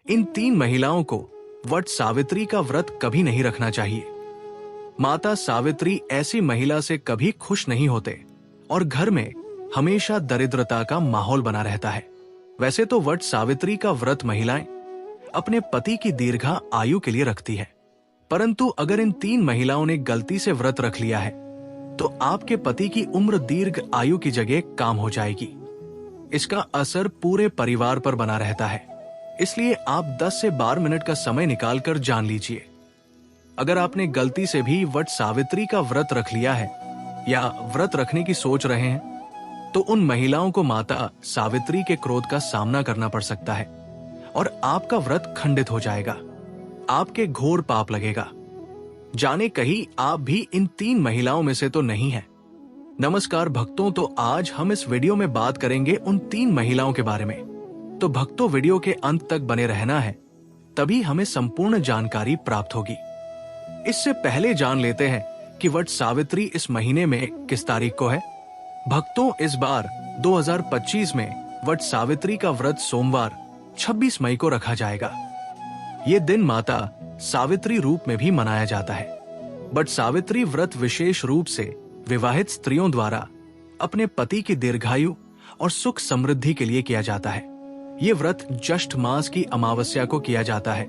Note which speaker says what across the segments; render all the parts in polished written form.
Speaker 1: इन 3 महिलाओं को वट सावित्री का व्रत कभी नहीं रखना चाहिए। माता सावित्री ऐसी महिला से कभी खुश नहीं होते और घर में हमेशा दरिद्रता का माहौल बना रहता है। वैसे तो वट सावित्री का व्रत महिलाएं अपने पति की दीर्घा आयु के लिए रखती है, परंतु अगर इन 3 महिलाओं ने गलती से व्रत रख लिया है तो आपके पति की उम्र दीर्घ आयु की जगह काम हो जाएगी। इसका असर पूरे परिवार पर बना रहता है, इसलिए आप 10 से 12 मिनट का समय निकालकर जान लीजिए। अगर आपने गलती से भी वट सावित्री का व्रत रख लिया है या व्रत रखने की सोच रहे हैं तो उन महिलाओं को माता सावित्री के क्रोध का सामना करना पड़ सकता है और आपका व्रत खंडित हो जाएगा, आपके घोर पाप लगेगा। जाने कहीं आप भी इन 3 महिलाओं में से तो नहीं हैं। नमस्कार भक्तों, तो आज हम इस वीडियो में बात करेंगे उन 3 महिलाओं के बारे में। तो भक्तों, वीडियो के अंत तक बने रहना है, तभी हमें संपूर्ण जानकारी प्राप्त होगी। इससे पहले जान लेते हैं कि वट सावित्री इस महीने में किस तारीख को है। भक्तों, इस बार 2025 में वट सावित्री का व्रत सोमवार 26 मई को रखा जाएगा। ये दिन माता सावित्री रूप में भी मनाया जाता है। वट सावित्री व्रत विशेष रूप से विवाहित स्त्रियों द्वारा अपने पति की दीर्घायु और सुख समृद्धि के लिए किया जाता है। ये व्रत ज्येष्ठ मास की अमावस्या को किया जाता है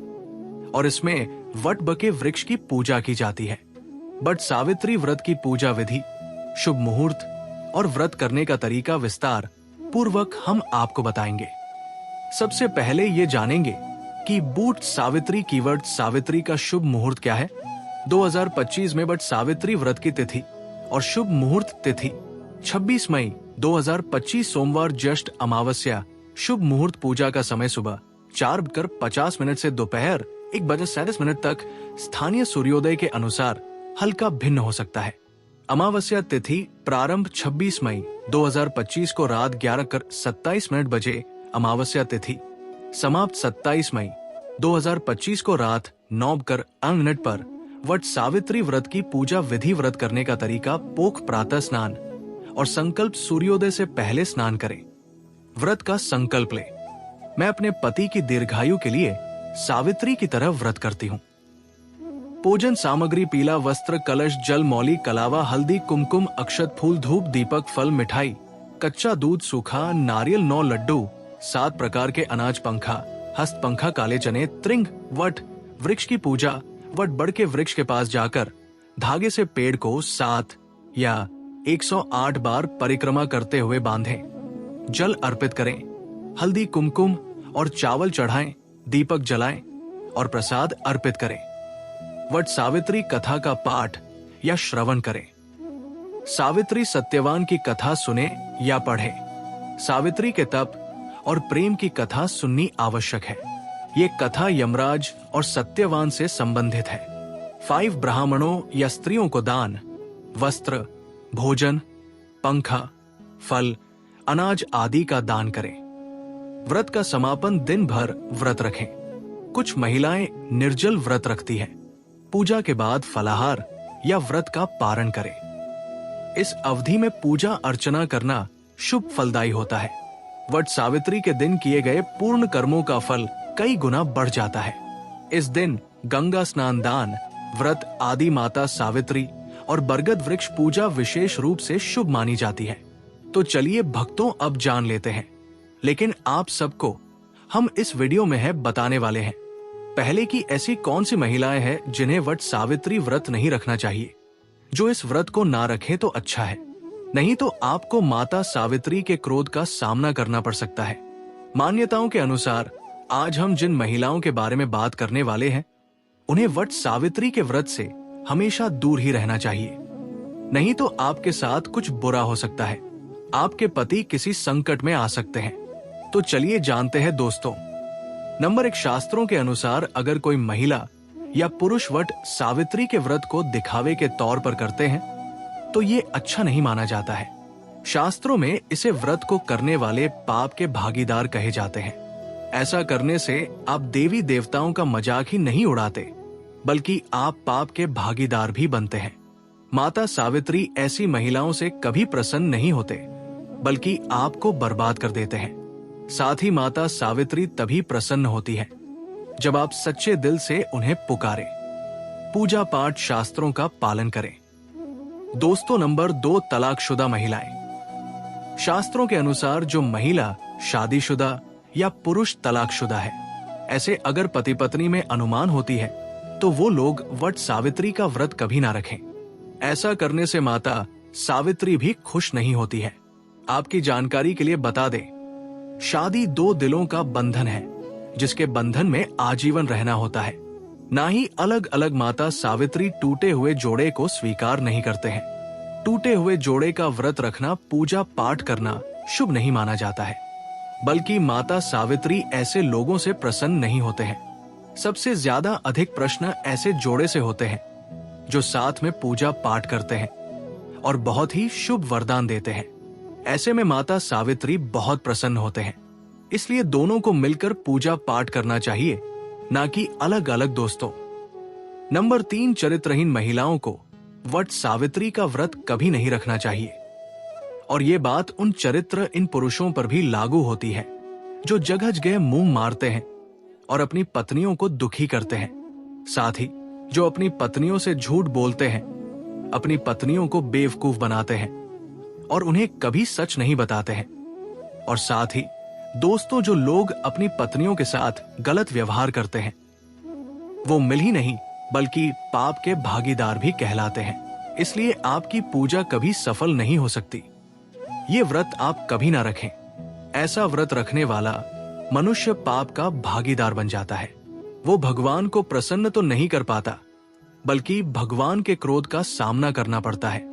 Speaker 1: और इसमें वट के वृक्ष की पूजा की जाती है। वट सावित्री व्रत की पूजा विधि, शुभ मुहूर्त और व्रत करने का तरीका विस्तार पूर्वक हम आपको बताएंगे। सबसे पहले ये जानेंगे कि वट सावित्री कीवर्ड सावित्री का शुभ मुहूर्त क्या है। 2025 में वट सावित्री व्रत की तिथि और शुभ मुहूर्त तिथि 26 मई 2025 सोमवार ज्येष्ठ अमावस्या। शुभ मुहूर्त पूजा का समय सुबह 4:50 से दोपहर 1:37 तक स्थानीय सूर्योदय के अनुसार हल्का भिन्न हो सकता है। अमावस्या तिथि प्रारंभ 26 मई 2025 को रात 11:27 बजे अमावस्या तिथि, समाप्त 27 मई 2025 को रात 9:08 पर। वट सावित्री व्रत की पूजा विधि, व्रत करने का तरीका, पोख प्रातः स्नान और संकल्प, सूर्योदय से पहले स्नान करें। व्रत का संकल्प ले। मैं अपने पति की दीर्घायु के लिए सावित्री की तरह व्रत करती हूँ। पूजन सामग्री: पीला वस्त्र, कलश, जल, मौली, कलावा, हल्दी, कुमकुम, अक्षत, फूल, धूप, दीपक, फल, मिठाई, कच्चा दूध, सूखा नारियल, 9 लड्डू, 7 प्रकार के अनाज, पंखा, हस्त पंखा, काले चने, त्रिंग। वट वृक्ष की पूजा: वट बड़ के वृक्ष के पास जाकर धागे से पेड़ को 7 या 108 बार परिक्रमा करते हुए बांधें। जल अर्पित करें, हल्दी, कुमकुम और चावल चढ़ाएं, दीपक जलाएं और प्रसाद अर्पित करें। वट सावित्री कथा का पाठ या श्रवण करें। सावित्री सत्यवान की कथा सुने या पढ़ें। सावित्री के तप और प्रेम की कथा सुननी आवश्यक है। ये कथा यमराज और सत्यवान से संबंधित है। 5 ब्राह्मणों या स्त्रियों को दान, वस्त्र, भोजन, पंखा, फल, अनाज आदि का दान करें। व्रत का समापन दिन भर व्रत रखें। कुछ महिलाएं निर्जल व्रत रखती हैं। पूजा के बाद फलाहार या व्रत का पारण करें। इस अवधि में पूजा अर्चना करना शुभ फलदायी होता है। वट सावित्री के दिन किए गए पूर्ण कर्मों का फल कई गुना बढ़ जाता है। इस दिन गंगा स्नान, दान, व्रत आदि माता सावित्री और बरगद वृक्ष पूजा विशेष रूप से शुभ मानी जाती है। तो चलिए भक्तों, अब जान लेते हैं, लेकिन आप सबको हम इस वीडियो में है बताने वाले हैं पहले कि ऐसी कौन सी महिलाएं हैं जिन्हें वट सावित्री व्रत नहीं रखना चाहिए। जो इस व्रत को ना रखें तो अच्छा है, नहीं तो आपको माता सावित्री के क्रोध का सामना करना पड़ सकता है। मान्यताओं के अनुसार आज हम जिन महिलाओं के बारे में बात करने वाले हैं, उन्हें वट सावित्री के व्रत से हमेशा दूर ही रहना चाहिए, नहीं तो आपके साथ कुछ बुरा हो सकता है। आपके पति किसी संकट में आ सकते हैं। तो चलिए जानते हैं दोस्तों। नंबर 1, शास्त्रों के अनुसार अगर कोई महिला या पुरुष वट सावित्री के व्रत को दिखावे के तौर पर करते हैं तो ये अच्छा नहीं माना जाता है। शास्त्रों में इसे व्रत को करने वाले पाप के भागीदार कहे जाते हैं। ऐसा करने से आप देवी देवताओं का मजाक ही नहीं उड़ाते, बल्कि आप पाप के भागीदार भी बनते हैं। माता सावित्री ऐसी महिलाओं से कभी प्रसन्न नहीं होते, बल्कि आपको बर्बाद कर देते हैं। साथ ही माता सावित्री तभी प्रसन्न होती है जब आप सच्चे दिल से उन्हें पुकारें। पूजा पाठ शास्त्रों का पालन करें। दोस्तों, नंबर 2, तलाकशुदा महिलाएं। शास्त्रों के अनुसार जो महिला शादीशुदा या पुरुष तलाकशुदा है, ऐसे अगर पति पत्नी में अनुमान होती है तो वो लोग वट सावित्री का व्रत कभी ना रखें। ऐसा करने से माता सावित्री भी खुश नहीं होती है। आपकी जानकारी के लिए बता दें, शादी 2 दिलों का बंधन है, जिसके बंधन में आजीवन रहना होता है। ना ही अलग अलग माता सावित्री टूटे हुए जोड़े को स्वीकार नहीं करते हैं। टूटे हुए जोड़े का व्रत रखना, पूजा पाठ करना शुभ नहीं माना जाता है, बल्कि माता सावित्री ऐसे लोगों से प्रसन्न नहीं होते हैं। सबसे ज्यादा अधिक प्रश्न ऐसे जोड़े से होते हैं जो साथ में पूजा पाठ करते हैं और बहुत ही शुभ वरदान देते हैं। ऐसे में माता सावित्री बहुत प्रसन्न होते हैं। इसलिए दोनों को मिलकर पूजा पाठ करना चाहिए, ना कि अलग अलग। दोस्तों, नंबर 3, चरित्रहीन महिलाओं को वट सावित्री का व्रत कभी नहीं रखना चाहिए। और ये बात उन चरित्रहीन पुरुषों पर भी लागू होती है जो जगह जगह मुंह मारते हैं और अपनी पत्नियों को दुखी करते हैं। साथ ही जो अपनी पत्नियों से झूठ बोलते हैं, अपनी पत्नियों को बेवकूफ बनाते हैं और उन्हें कभी सच नहीं बताते हैं। और साथ ही दोस्तों, जो लोग अपनी पत्नियों के साथ गलत व्यवहार करते हैं, वो मिल ही नहीं बल्कि पाप के भागीदार भी कहलाते हैं। इसलिए आपकी पूजा कभी सफल नहीं हो सकती। ये व्रत आप कभी ना रखें। ऐसा व्रत रखने वाला मनुष्य पाप का भागीदार बन जाता है। वो भगवान को प्रसन्न तो नहीं कर पाता, बल्कि भगवान के क्रोध का सामना करना पड़ता है।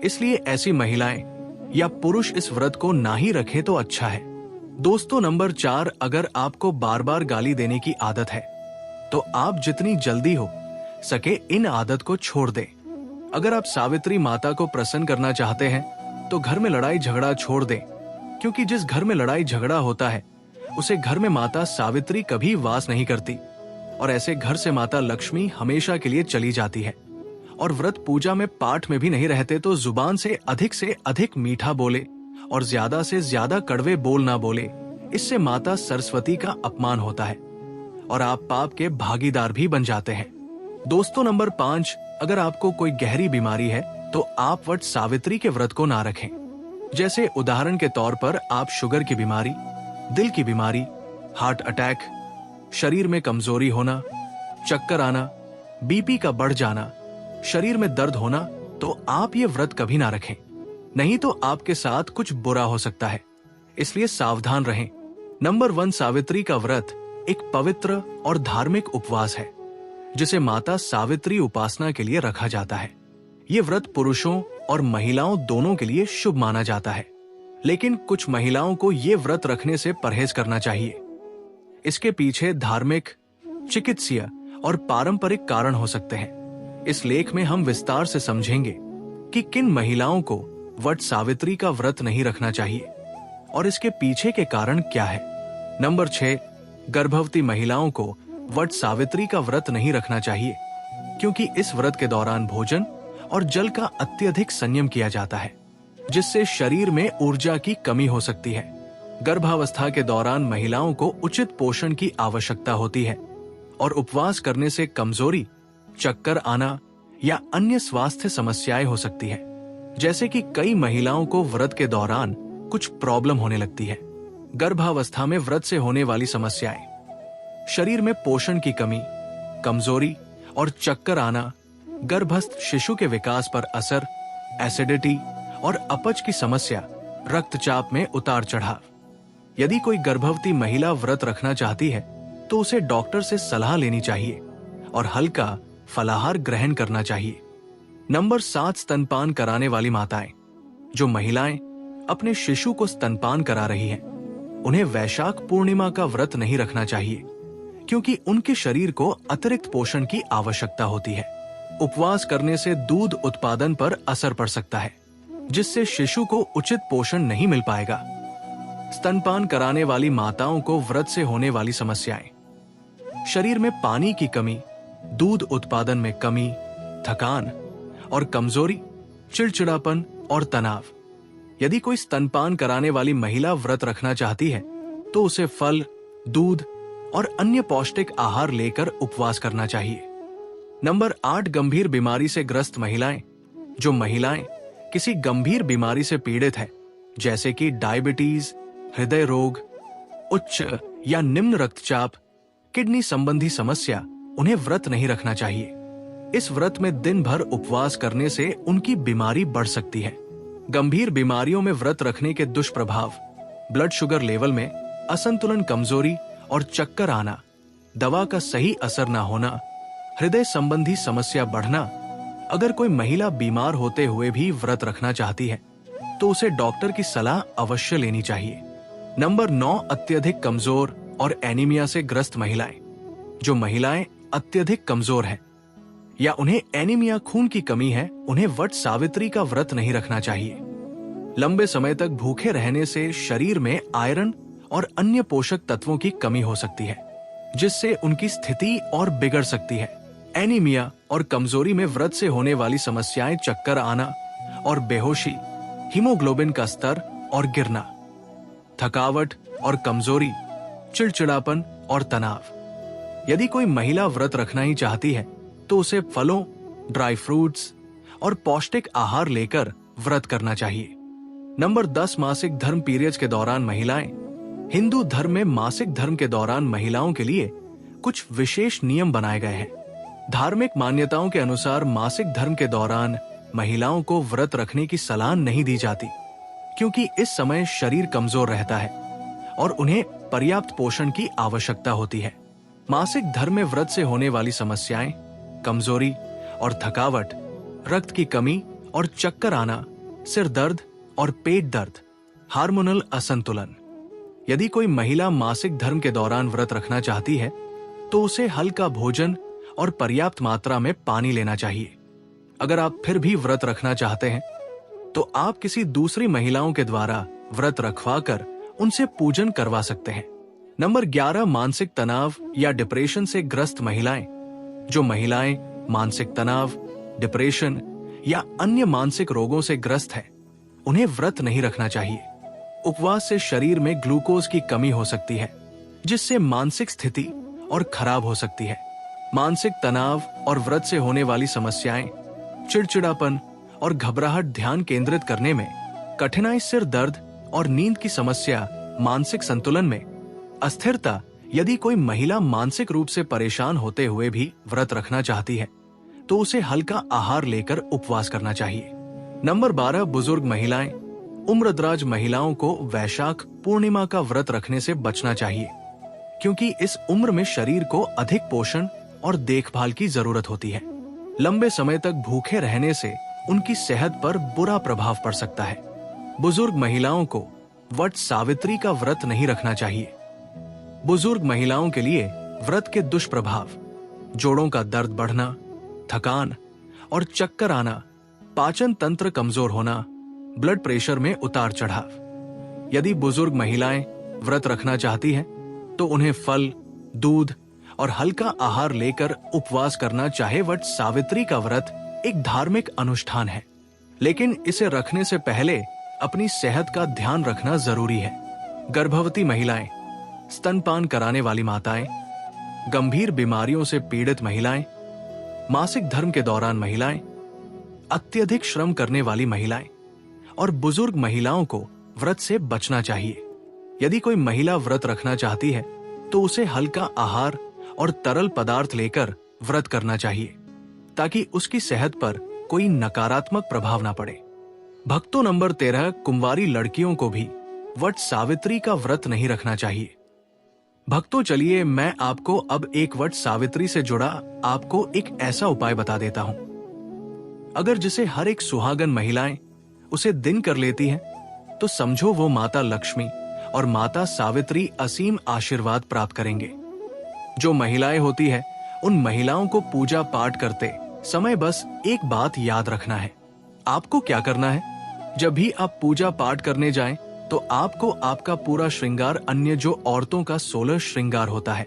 Speaker 1: इसलिए ऐसी महिलाएं या पुरुष इस व्रत को ना ही रखें तो अच्छा है। दोस्तों, नंबर 4, अगर आपको बार बार गाली देने की आदत है तो आप जितनी जल्दी हो सके इन आदत को छोड़ दें। अगर आप सावित्री माता को प्रसन्न करना चाहते हैं तो घर में लड़ाई झगड़ा छोड़ दें, क्योंकि जिस घर में लड़ाई झगड़ा होता है उसे घर में माता सावित्री कभी वास नहीं करती और ऐसे घर से माता लक्ष्मी हमेशा के लिए चली जाती है। और व्रत पूजा में पाठ में भी नहीं रहते तो जुबान से अधिक मीठा बोले और ज्यादा से ज्यादा कड़वे बोल ना बोले। इससे माता सरस्वती का अपमान होता है और आप पाप के भागीदार भी बन जाते हैं। दोस्तों, नंबर 5, अगर आपको कोई गहरी बीमारी है तो आप वट सावित्री के व्रत को ना रखें। जैसे उदाहरण के तौर पर आप शुगर की बीमारी, दिल की बीमारी, हार्ट अटैक, शरीर में कमजोरी होना, चक्कर आना, बीपी का बढ़ जाना, शरीर में दर्द होना, तो आप ये व्रत कभी ना रखें, नहीं तो आपके साथ कुछ बुरा हो सकता है। इसलिए सावधान रहें। नंबर 1, सावित्री का व्रत एक पवित्र और धार्मिक उपवास है जिसे माता सावित्री उपासना के लिए रखा जाता है। ये व्रत पुरुषों और महिलाओं दोनों के लिए शुभ माना जाता है, लेकिन कुछ महिलाओं को ये व्रत रखने से परहेज करना चाहिए। इसके पीछे धार्मिक, चिकित्सीय और पारंपरिक कारण हो सकते हैं। इस लेख में हम विस्तार से समझेंगे कि किन महिलाओं को वट सावित्री का व्रत नहीं रखना चाहिए और इसके पीछे के कारण क्या है। नंबर 6, गर्भवती महिलाओं को वट सावित्री का व्रत नहीं रखना चाहिए, क्योंकि इस व्रत के दौरान भोजन और जल का अत्यधिक संयम किया जाता है, जिससे शरीर में ऊर्जा की कमी हो सकती है। गर्भावस्था के दौरान महिलाओं को उचित पोषण की आवश्यकता होती है और उपवास करने से कमजोरी, चक्कर आना या अन्य स्वास्थ्य समस्याएं हो सकती है। जैसे कि कई महिलाओं को व्रत के दौरान कुछ प्रॉब्लम होने लगती है। गर्भावस्था में व्रत से होने वाली समस्याएं, शरीर में पोषण की कमी, कमजोरी और चक्कर आना, गर्भस्थ शिशु के विकास पर असर, एसिडिटी और अपच की समस्या, रक्तचाप में उतार चढ़ाव। यदि कोई गर्भवती महिला व्रत रखना चाहती है तो उसे डॉक्टर से सलाह लेनी चाहिए और हल्का फलाहार ग्रहण करना चाहिए। नंबर 7, स्तनपान कराने वाली माताएं। जो महिलाएं अपने शिशु को स्तनपान करा रही हैं, उन्हें वैशाख पूर्णिमा का व्रत नहीं रखना चाहिए, क्योंकि उनके शरीर को अतिरिक्त पोषण की आवश्यकता होती है। उपवास करने से दूध उत्पादन पर असर पड़ सकता है, जिससे शिशु को उचित पोषण नहीं मिल पाएगा। स्तनपान कराने वाली माताओं को व्रत से होने वाली समस्याएं, शरीर में पानी की कमी, दूध उत्पादन में कमी, थकान और कमजोरी, चिड़चिड़ापन और तनाव। यदि कोई स्तनपान कराने वाली महिला व्रत रखना चाहती है तो उसे फल, दूध और अन्य पौष्टिक आहार लेकर उपवास करना चाहिए। नंबर 8, गंभीर बीमारी से ग्रस्त महिलाएं। जो महिलाएं किसी गंभीर बीमारी से पीड़ित है, जैसे कि डायबिटीज, हृदय रोग, उच्च या निम्न रक्तचाप, किडनी संबंधी समस्या, उन्हें व्रत नहीं रखना चाहिए। इस व्रत में दिन भर उपवास करने से उनकी बीमारी बढ़ सकती है। गंभीर बीमारियों में व्रत रखने के दुष्प्रभाव: ब्लड शुगर लेवल में असंतुलन, कमजोरी और चक्कर आना, दवा का सही असर न होना, हृदय संबंधी समस्या बढ़ना। अगर कोई महिला बीमार होते हुए भी व्रत रखना चाहती है तो उसे डॉक्टर की सलाह अवश्य लेनी चाहिए। नंबर 9, अत्यधिक कमजोर और एनीमिया से ग्रस्त महिलाएं। जो महिलाएं अत्यधिक कमजोर हैं या उन्हें एनीमिया, खून की कमी है, उन्हें वट सावित्री का व्रत नहीं रखना चाहिए। लंबे समय तक भूखे रहने से शरीर में आयरन और अन्य पोषक तत्वों की कमी हो सकती है, जिससे उनकी स्थिति और बिगड़ सकती है। एनीमिया और कमजोरी में व्रत से होने वाली समस्याएं चक्कर आना और बेहोशी, हीमोग्लोबिन का स्तर और गिरना, थकावट और कमजोरी, चिड़चिड़ापन और तनाव। यदि कोई महिला व्रत रखना ही चाहती है तो उसे फलों, ड्राई फ्रूट्स और पौष्टिक आहार लेकर व्रत करना चाहिए। नंबर 10, मासिक धर्म पीरियड्स के दौरान महिलाएं। हिंदू धर्म में मासिक धर्म के दौरान महिलाओं के लिए कुछ विशेष नियम बनाए गए हैं। धार्मिक मान्यताओं के अनुसार मासिक धर्म के दौरान महिलाओं को व्रत रखने की सलाह नहीं दी जाती, क्योंकि इस समय शरीर कमजोर रहता है और उन्हें पर्याप्त पोषण की आवश्यकता होती है। मासिक धर्म में व्रत से होने वाली समस्याएं कमजोरी और थकावट, रक्त की कमी और चक्कर आना, सिर दर्द और पेट दर्द, हार्मोनल असंतुलन। यदि कोई महिला मासिक धर्म के दौरान व्रत रखना चाहती है तो उसे हल्का भोजन और पर्याप्त मात्रा में पानी लेना चाहिए। अगर आप फिर भी व्रत रखना चाहते हैं तो आप किसी दूसरी महिलाओं के द्वारा व्रत रखवाकर उनसे पूजन करवा सकते हैं। नंबर 11, मानसिक तनाव या डिप्रेशन से ग्रस्त महिलाएं। जो महिलाएं मानसिक तनाव, डिप्रेशन या अन्य मानसिक रोगों से ग्रस्त हैं, उन्हें व्रत नहीं रखना चाहिए। उपवास से शरीर में ग्लूकोज की कमी हो सकती है, जिससे मानसिक स्थिति और खराब हो सकती है। मानसिक तनाव और व्रत से होने वाली समस्याएं चिड़चिड़ापन और घबराहट, ध्यान केंद्रित करने में कठिनाई, सिर दर्द और नींद की समस्या, मानसिक संतुलन में अस्थिरता। यदि कोई महिला मानसिक रूप से परेशान होते हुए भी व्रत रखना चाहती है तो उसे हल्का आहार लेकर उपवास करना चाहिए। नंबर 12, बुजुर्ग महिलाएं। उम्रदराज महिलाओं को वैशाख पूर्णिमा का व्रत रखने से बचना चाहिए, क्योंकि इस उम्र में शरीर को अधिक पोषण और देखभाल की जरूरत होती है। लंबे समय तक भूखे रहने से उनकी सेहत पर बुरा प्रभाव पड़ सकता है। बुजुर्ग महिलाओं को वट सावित्री का व्रत नहीं रखना चाहिए। बुजुर्ग महिलाओं के लिए व्रत के दुष्प्रभाव: जोड़ों का दर्द बढ़ना, थकान और चक्कर आना, पाचन तंत्र कमजोर होना, ब्लड प्रेशर में उतार चढ़ाव। यदि बुजुर्ग महिलाएं व्रत रखना चाहती हैं तो उन्हें फल, दूध और हल्का आहार लेकर उपवास करना। चाहे वट सावित्री का व्रत एक धार्मिक अनुष्ठान है, लेकिन इसे रखने से पहले अपनी सेहत का ध्यान रखना जरूरी है। गर्भवती महिलाएं, स्तनपान कराने वाली माताएं, गंभीर बीमारियों से पीड़ित महिलाएं, मासिक धर्म के दौरान महिलाएं, अत्यधिक श्रम करने वाली महिलाएं और बुजुर्ग महिलाओं को व्रत से बचना चाहिए। यदि कोई महिला व्रत रखना चाहती है तो उसे हल्का आहार और तरल पदार्थ लेकर व्रत करना चाहिए, ताकि उसकी सेहत पर कोई नकारात्मक प्रभाव ना पड़े। भक्तों, नंबर 13, कुंवारी लड़कियों को भी वट सावित्री का व्रत नहीं रखना चाहिए। भक्तों, चलिए मैं आपको अब एक वट सावित्री से जुड़ा आपको एक ऐसा उपाय बता देता हूं। अगर जिसे हर एक सुहागन महिलाएं उसे दिन कर लेती हैं, तो समझो वो माता लक्ष्मी और माता सावित्री असीम आशीर्वाद प्राप्त करेंगे। जो महिलाएं होती है, उन महिलाओं को पूजा पाठ करते समय बस एक बात याद रखना है। आपको क्या करना है, जब भी आप पूजा पाठ करने जाएं, तो आपको आपका पूरा श्रृंगार, अन्य जो औरतों का 16 श्रृंगार होता है,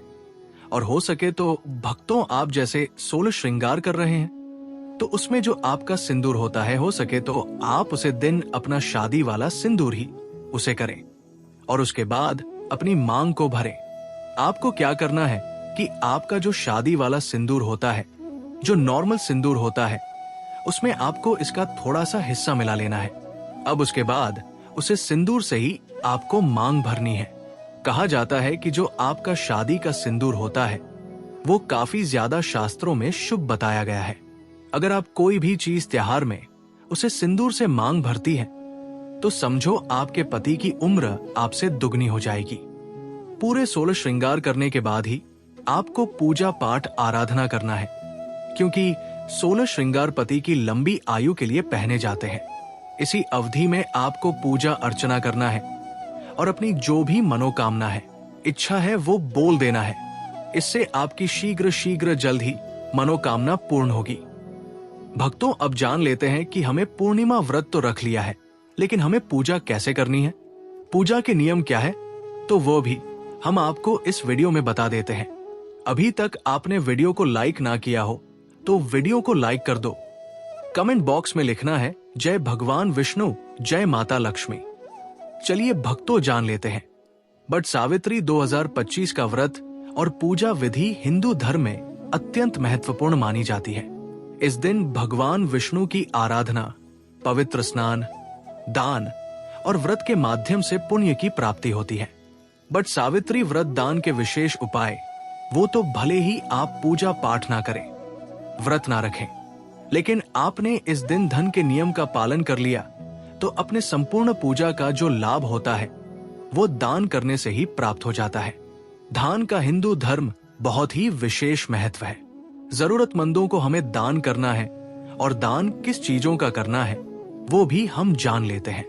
Speaker 1: और हो सके तो भक्तों आप जैसे 16 श्रृंगार कर रहे हैं, तो उसमें जो आपका सिंदूर होता है, हो सके तो आप उसे दिन अपना शादी वाला सिंदूर ही उसे करें और उसके बाद अपनी मांग को भरें। आपको क्या करना है कि आपका जो शादी वाला सिंदूर होता है, जो नॉर्मल सिंदूर होता है, उसमें आपको इसका थोड़ा सा हिस्सा मिला लेना है। अब उसके बाद उसे सिंदूर से ही आपको मांग भरनी है। कहा जाता है कि जो आपका शादी का सिंदूर होता है वो काफी ज्यादा शास्त्रों में शुभ बताया गया है। अगर आप कोई भी चीज त्योहार में उसे सिंदूर से मांग भरती है तो समझो आपके पति की उम्र आपसे दुगनी हो जाएगी। पूरे 16 श्रृंगार करने के बाद ही आपको पूजा पाठ आराधना करना है, क्योंकि 16 श्रृंगार पति की लंबी आयु के लिए पहने जाते हैं। इसी अवधि में आपको पूजा अर्चना करना है और अपनी जो भी मनोकामना है, इच्छा है, वो बोल देना है। इससे आपकी शीघ्र शीघ्र जल्द ही मनोकामना पूर्ण होगी। भक्तों, अब जान लेते हैं कि हमें पूर्णिमा व्रत तो रख लिया है, लेकिन हमें पूजा कैसे करनी है, पूजा के नियम क्या है, तो वो भी हम आपको इस वीडियो में बता देते हैं। अभी तक आपने वीडियो को लाइक ना किया हो तो वीडियो को लाइक कर दो। कमेंट बॉक्स में लिखना है जय भगवान विष्णु, जय माता लक्ष्मी। चलिए भक्तों, जान लेते हैं। बट सावित्री 2025 का व्रत और पूजा विधि हिंदू धर्म में अत्यंत महत्वपूर्ण मानी जाती है। इस दिन भगवान विष्णु की आराधना, पवित्र स्नान, दान और व्रत के माध्यम से पुण्य की प्राप्ति होती है। बट सावित्री व्रत दान के विशेष उपाय, वो तो भले ही आप पूजा पाठ ना करें, व्रत ना रखें, लेकिन आपने इस दिन धन के नियम का पालन कर लिया तो अपने संपूर्ण पूजा का जो लाभ होता है वो दान करने से ही प्राप्त हो जाता है। दान का हिंदू धर्म बहुत ही विशेष महत्व है। जरूरतमंदों को हमें दान करना है, और दान किस चीजों का करना है वो भी हम जान लेते हैं।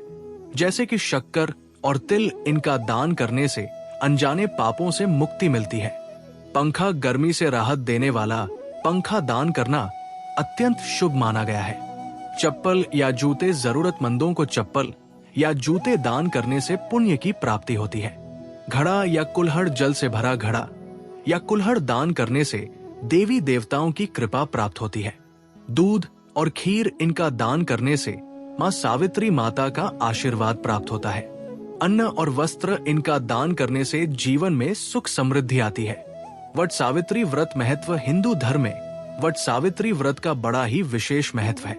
Speaker 1: जैसे कि शक्कर और तिल, इनका दान करने से अनजाने पापों से मुक्ति मिलती है। पंखा, गर्मी से राहत देने वाला पंखा दान करना अत्यंत शुभ माना गया है। चप्पल या जूते, जरूरतमंदों को चप्पल या जूते दान करने से पुण्य की प्राप्ति होती है। घड़ा या कुल्हड़, जल से भरा घड़ा या कुल्हड़ दान करने से देवी देवताओं की कृपा प्राप्त होती है। दूध और खीर, इनका दान करने से मां सावित्री माता का आशीर्वाद प्राप्त होता है। अन्न और वस्त्र, इनका दान करने से जीवन में सुख समृद्धि आती है। वट सावित्री व्रत महत्व, हिंदू धर्म में वट सावित्री व्रत का बड़ा ही विशेष महत्व है,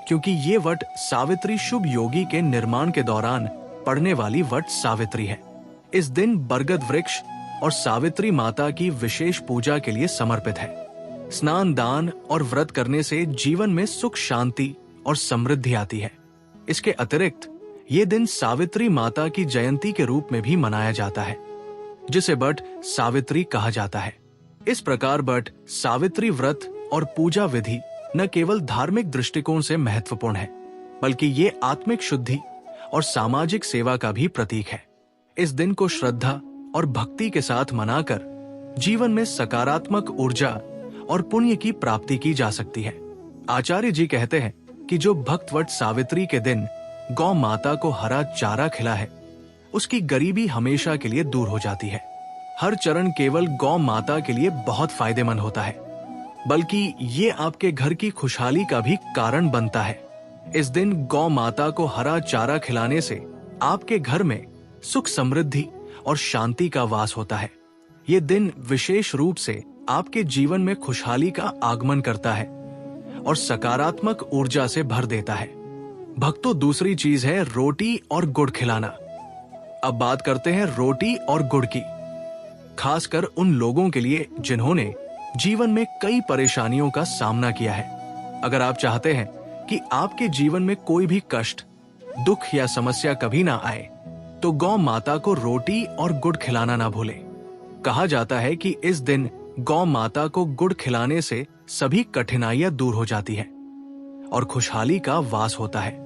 Speaker 1: क्योंकि ये वट सावित्री शुभ योगी के निर्माण के दौरान पड़ने वाली वट सावित्री है। इस दिन बरगद वृक्ष और सावित्री माता की विशेष पूजा के लिए समर्पित है। स्नान, दान और व्रत करने से जीवन में सुख, शांति और समृद्धि आती है। इसके अतिरिक्त ये दिन सावित्री माता की जयंती के रूप में भी मनाया जाता है, जिसे बट सावित्री कहा जाता है। इस प्रकार बट सावित्री व्रत और पूजा विधि न केवल धार्मिक दृष्टिकोण से महत्वपूर्ण है, बल्कि ये आत्मिक शुद्धि और सामाजिक सेवा का भी प्रतीक है। इस दिन को श्रद्धा और भक्ति के साथ मनाकर जीवन में सकारात्मक ऊर्जा और पुण्य की प्राप्ति की जा सकती है। आचार्य जी कहते हैं कि जो भक्त वट सावित्री के दिन गौ माता को हरा चारा खिला है, उसकी गरीबी हमेशा के लिए दूर हो जाती है। हर चरण केवल गौ माता के लिए बहुत फायदेमंद होता है, बल्कि ये आपके घर की खुशहाली का भी कारण बनता है। इस दिन गौ माता को हरा चारा खिलाने से आपके घर में सुख, समृद्धि और शांति का वास होता है। ये दिन विशेष रूप से आपके जीवन में खुशहाली का आगमन करता है और सकारात्मक ऊर्जा से भर देता है। भक्तों, दूसरी चीज है रोटी और गुड़ खिलाना। अब बात करते हैं रोटी और गुड़ की, खासकर उन लोगों के लिए जिन्होंने जीवन में कई परेशानियों का सामना किया है। अगर आप चाहते हैं कि आपके जीवन में कोई भी कष्ट, दुख या समस्या कभी ना आए, तो गौ माता को रोटी और गुड़ खिलाना ना भूलें। कहा जाता है कि इस दिन गौ माता को गुड़ खिलाने से सभी कठिनाइयां दूर हो जाती है और खुशहाली का वास होता है।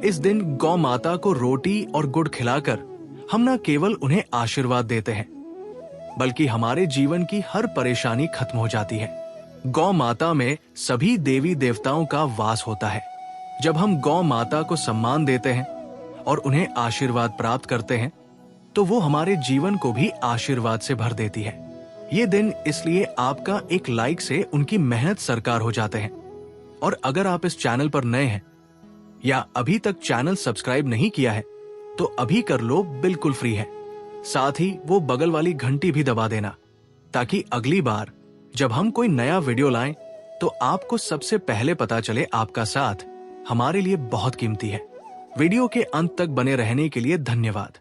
Speaker 1: इस दिन गौ माता को रोटी और गुड़ खिलाकर हम न केवल उन्हें आशीर्वाद देते हैं, बल्कि हमारे जीवन की हर परेशानी खत्म हो जाती है। गौ माता में सभी देवी देवताओं का वास होता है। जब हम गौ माता को सम्मान देते हैं और उन्हें आशीर्वाद प्राप्त करते हैं, तो वो हमारे जीवन को भी आशीर्वाद से भर देती है। ये दिन इसलिए आपका एक लाइक से उनकी मेहनत सरकार हो जाते हैं। और अगर आप इस चैनल पर नए हैं या अभी तक चैनल सब्सक्राइब नहीं किया है, तो अभी कर लो, बिल्कुल फ्री है। साथ ही वो बगल वाली घंटी भी दबा देना, ताकि अगली बार जब हम कोई नया वीडियो लाएं तो आपको सबसे पहले पता चले। आपका साथ हमारे लिए बहुत कीमती है। वीडियो के अंत तक बने रहने के लिए धन्यवाद।